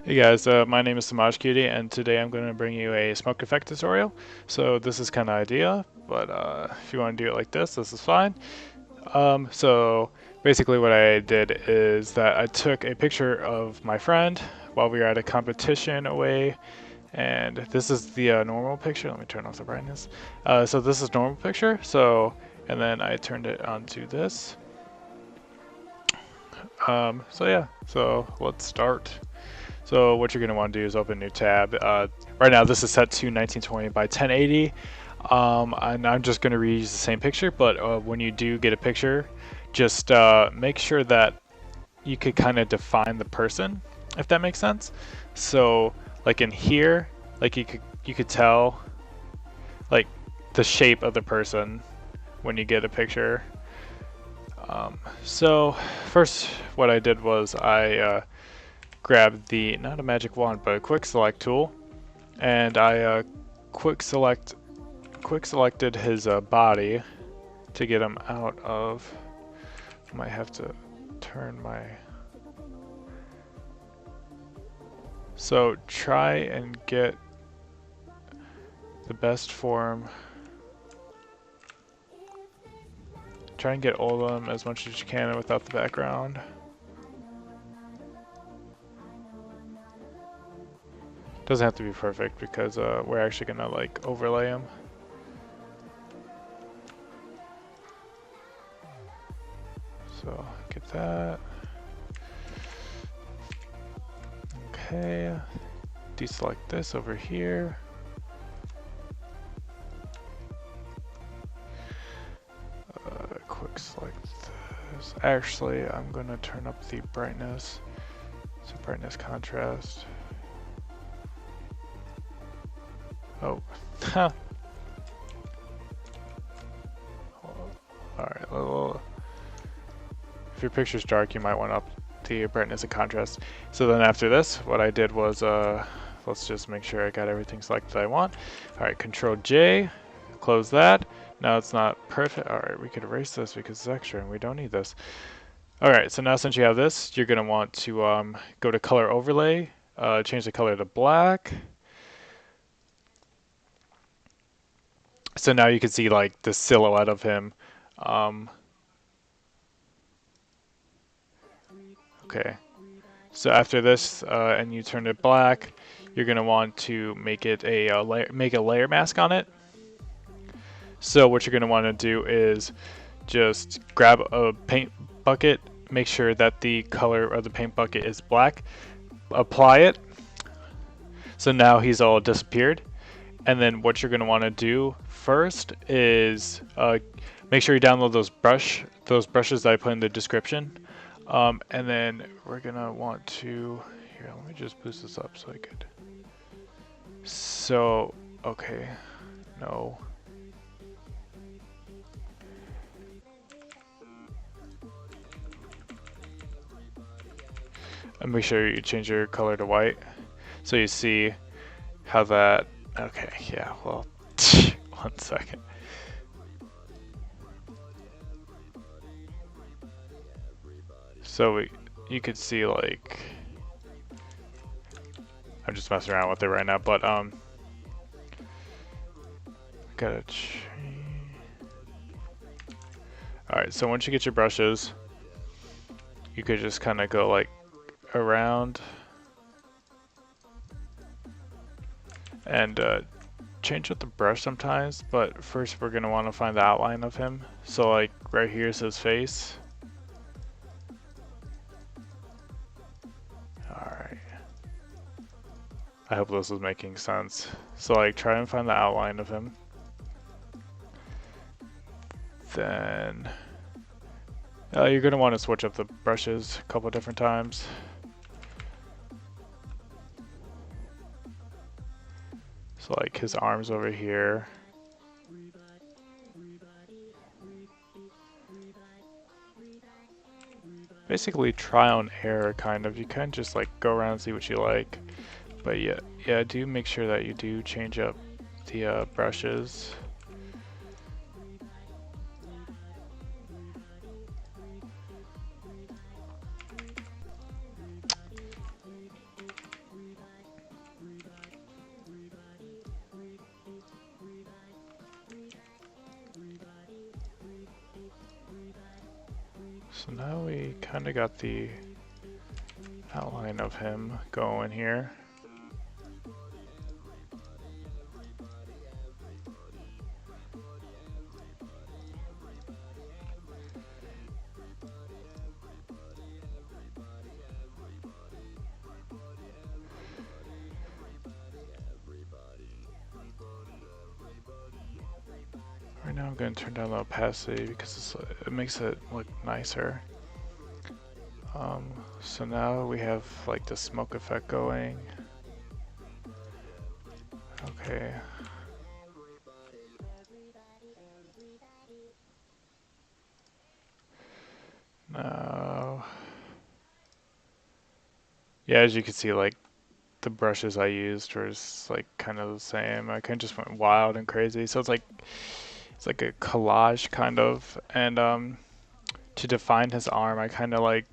Hey guys, my name is Samaj Cutie, and today I'm going to bring you a smoke effect tutorial. So this is kind of idea, but if you want to do it like this is fine. So basically what I did is that I took a picture of my friend while we were at a competition away, and this is the normal picture. Let me turn off the brightness. So this is normal picture, and then I turned it onto this. So yeah, so let's start. So what you're going to want to do is open a new tab. Right now this is set to 1920 by 1080, and I'm just going to reuse the same picture, but when you do get a picture, just make sure that you could kind of define the person, if that makes sense. So like in here, like you could tell like the shape of the person when you get a picture. So first what I did was I grabbed the, not a magic wand, but a quick select tool, and I quick selected his body to get him out of, I might have to turn my, so try and get the best form, try and get all of them as much as you can without the background. Doesn't have to be perfect because we're actually gonna like overlay them. So get that. Okay. Deselect this over here. Quick select this. Actually, I'm gonna turn up the brightness. So brightness contrast. Oh, huh. Alright, well, if your picture's dark, you might want to up the brightness and contrast. So then after this, what I did was, let's just make sure I got everything selected that I want. Alright, Control J, close that. Now it's not perfect. Alright, we could erase this because it's extra and we don't need this. Alright, so now since you have this, you're going to want to go to Color Overlay, change the color to black. So now you can see like the silhouette of him. Okay. So after this, and you turn it black, you're gonna want to make it a layer mask on it. So what you're gonna want to do is just grab a paint bucket, make sure that the color of the paint bucket is black, apply it. So now he's all disappeared. And then what you're going to want to do first is make sure you download those brushes that I put in the description. And then we're going to want to, here, let me just boost this up so I could. So, okay, no. And make sure you change your color to white so you see how that, okay, yeah, well, 1 second. So you could see like, I'm just messing around with it right now, but gotta change. Alright, so once you get your brushes, you could just kind of go like around and change with the brush sometimes, but first we're going to want to find the outline of him. So like right here is his face. Alright. I hope this is making sense. So like try and find the outline of him. Then you're going to want to switch up the brushes a couple different times. So like his arms over here. Basically trial and error kind of. You can just like go around and see what you like. But yeah, yeah, do make sure that you do change up the brushes. So now we kind of got the outline of him going here. Right now I'm going to turn down the opacity because it makes it look nicer. So now we have like the smoke effect going. Okay. Now, yeah, as you can see, like the brushes I used were just, like kind of the same. I kind of just went wild and crazy. So it's like a collage kind of. And to define his arm, I kind of like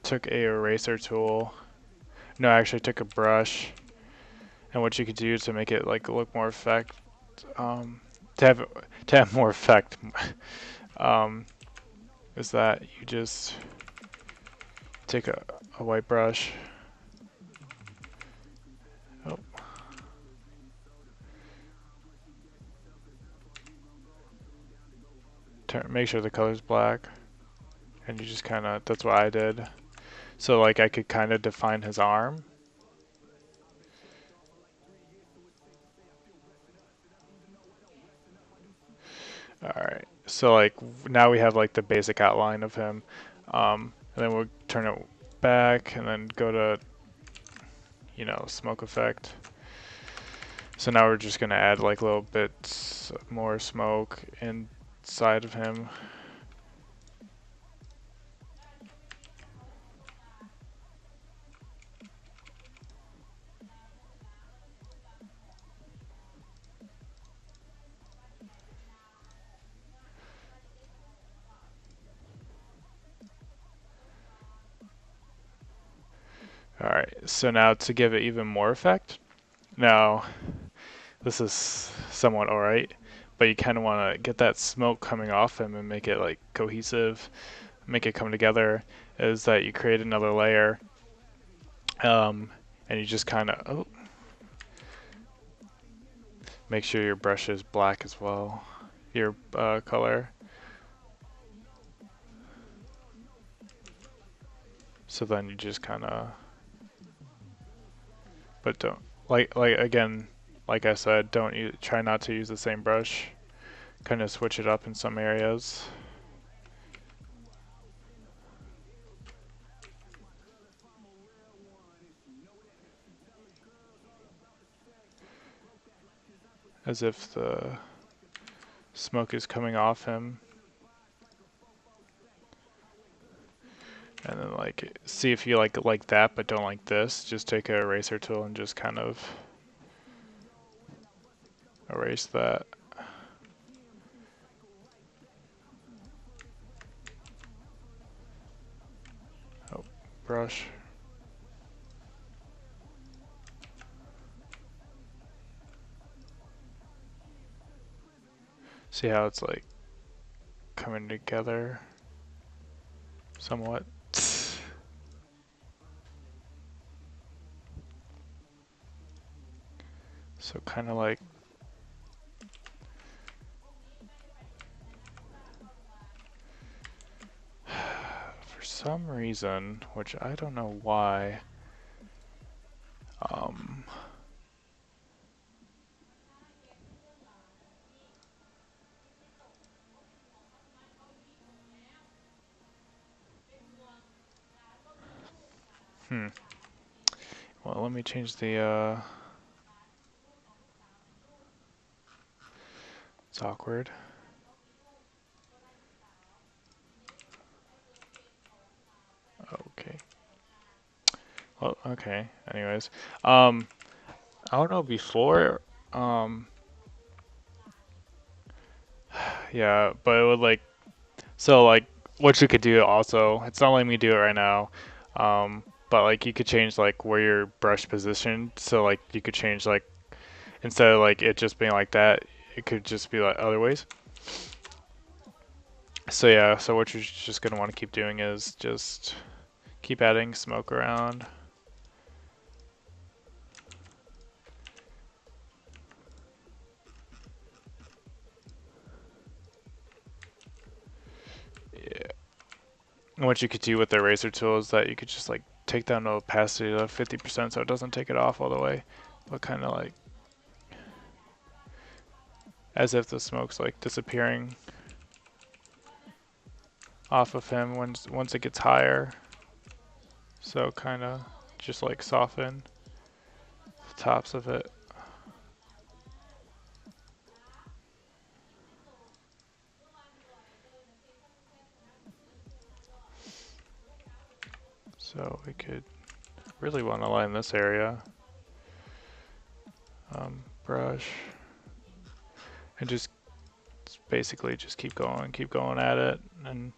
took a eraser tool. No, I actually took a brush. And what you could do to make it like look more effect, um, to have more effect, um, is that you just take a white brush. Oh. Make sure the color's black, and you just kind of, that's what I did. So like I could kind of define his arm. Alright, so like now we have like the basic outline of him. And then we'll turn it back and then go to, you know, smoke effect. So now we're just gonna add like little bits more smoke inside of him. Alright, so now to give it even more effect, now this is somewhat alright, but you kind of want to get that smoke coming off him and make it like cohesive, make it come together, is that you create another layer, and you just kind of, oh, make sure your brush is black as well, your color. So then you just kind of, but don't, like again, like I said, don't try not to use the same brush. Kind of switch it up in some areas. As if the smoke is coming off him. And then like, see if you like that but don't like this. Just take a eraser tool and just kind of erase that. Oh, brush. See how it's like coming together somewhat. So kind of like, for some reason, which I don't know why, well, let me change the, it's awkward. Okay. Well, okay. Anyways, I don't know before, yeah, but it would like, so like what you could do also, it's not letting me do it right now, but like you could change like where your brush positioned, so like you could change like, instead of like it just being like that, it could just be like other ways. So yeah, so what you're just gonna want to keep doing is just keep adding smoke around. Yeah. And what you could do with the eraser tool is that you could just like take down the opacity to 50% so it doesn't take it off all the way, but kind of like as if the smoke's like disappearing off of him once it gets higher. So kind of just like soften the tops of it. So we could really want to line this area. Brush. And just basically just keep going at it. And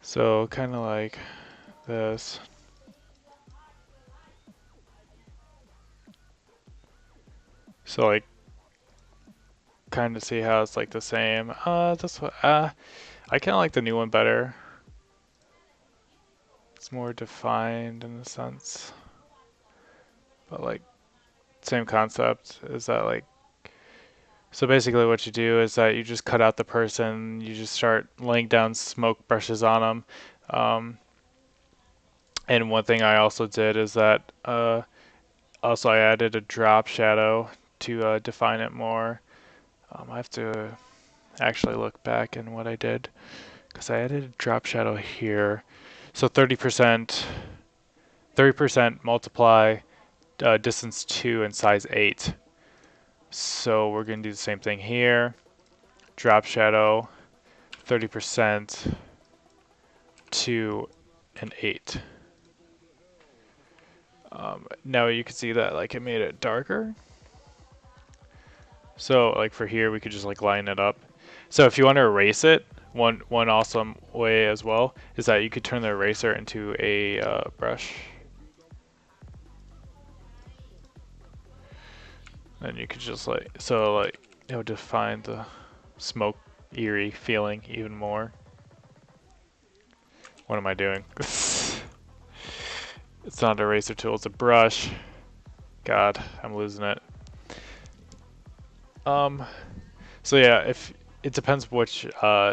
so kind of like this. So like kind of see how it's like the same. This one, I kind of like the new one better. It's more defined in a sense, but like same concept is that like, so basically what you do is that you just cut out the person, you just start laying down smoke brushes on them. And one thing I also did is that also I added a drop shadow to define it more. I have to actually look back in what I did because I added a drop shadow here. So 30%, 30% multiply distance 2 and size 8. So we're going to do the same thing here. Drop shadow, 30%, 2 and 8. Now you can see that like it made it darker. So like for here, we could just like line it up. So if you want to erase it, one awesome way as well is that you could turn the eraser into a brush. And you could just like, so like it would define the smoke eerie feeling even more. What am I doing? It's not an eraser tool, it's a brush. God, I'm losing it. So yeah, if it depends which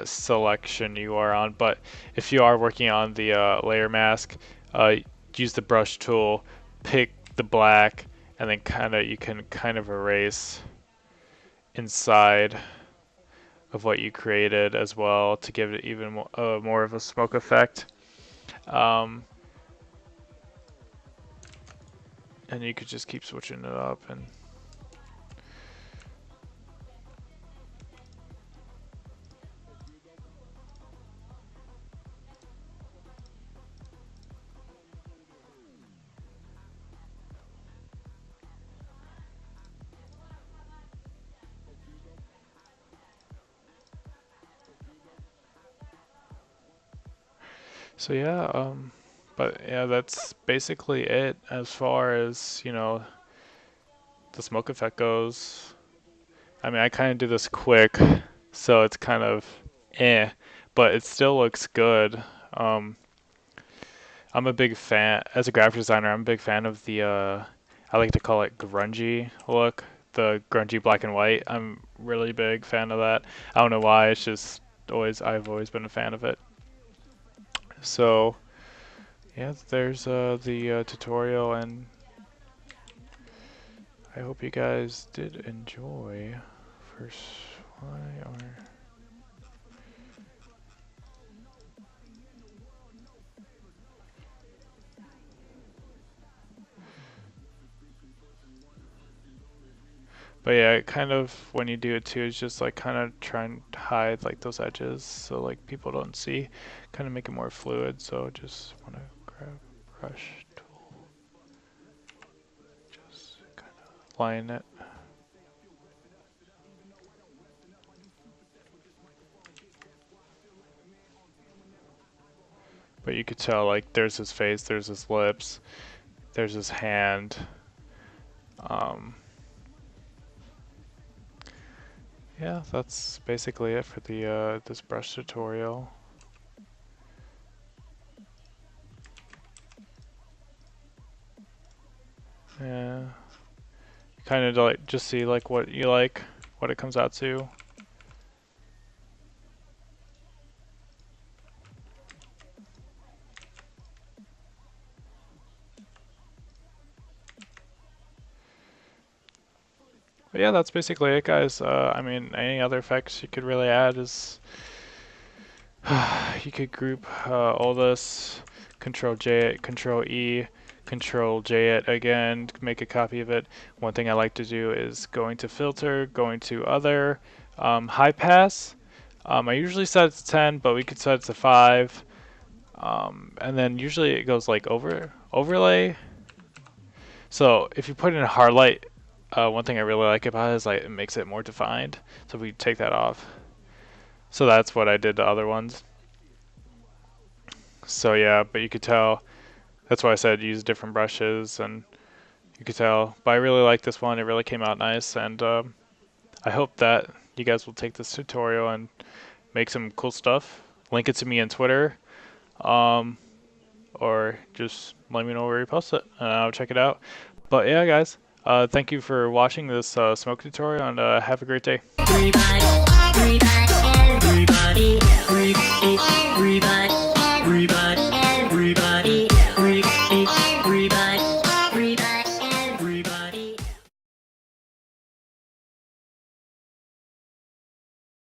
selection you are on, but if you are working on the layer mask, use the brush tool, pick the black, and then you can kind of erase inside of what you created as well to give it even more of a smoke effect. And you could just keep switching it up and so yeah, but yeah, that's basically it as far as, you know, the smoke effect goes. I mean, I kind of do this quick, so it's kind of but it still looks good. Um, I'm a big fan, as a graphic designer, I'm a big fan of the, I like to call it grungy look, the grungy black and white. I'm really big fan of that. I don't know why, it's just I've always been a fan of it. So, yeah, there's the tutorial, and I hope you guys did enjoy. First, why are But yeah, kind of when you do it too, is just like kind of try and hide like those edges so like people don't see. Kind of make it more fluid. So just want to grab brush tool, just kind of line it. But you could tell like there's his face, there's his lips, there's his hand. Yeah, that's basically it for the this brush tutorial. Yeah, kind of like just see like what you like, what it comes out to. But yeah, that's basically it, guys. I mean, any other effects you could really add is you could group all this, Control J it, Control E, Control J it again, make a copy of it. One thing I like to do is going to Filter, going to Other, High Pass. I usually set it to 10, but we could set it to 5. And then usually it goes like overlay. So if you put in a hard light, one thing I really like about it is like it makes it more defined. So we take that off. So that's what I did to other ones. So yeah, but you could tell, that's why I said use different brushes, and you could tell. But I really like this one, it really came out nice, and I hope that you guys will take this tutorial and make some cool stuff. Link it to me on Twitter, or just let me know where you post it, and I'll check it out. But yeah, guys, thank you for watching this smoke tutorial, and have a great day. Everybody, everybody, everybody.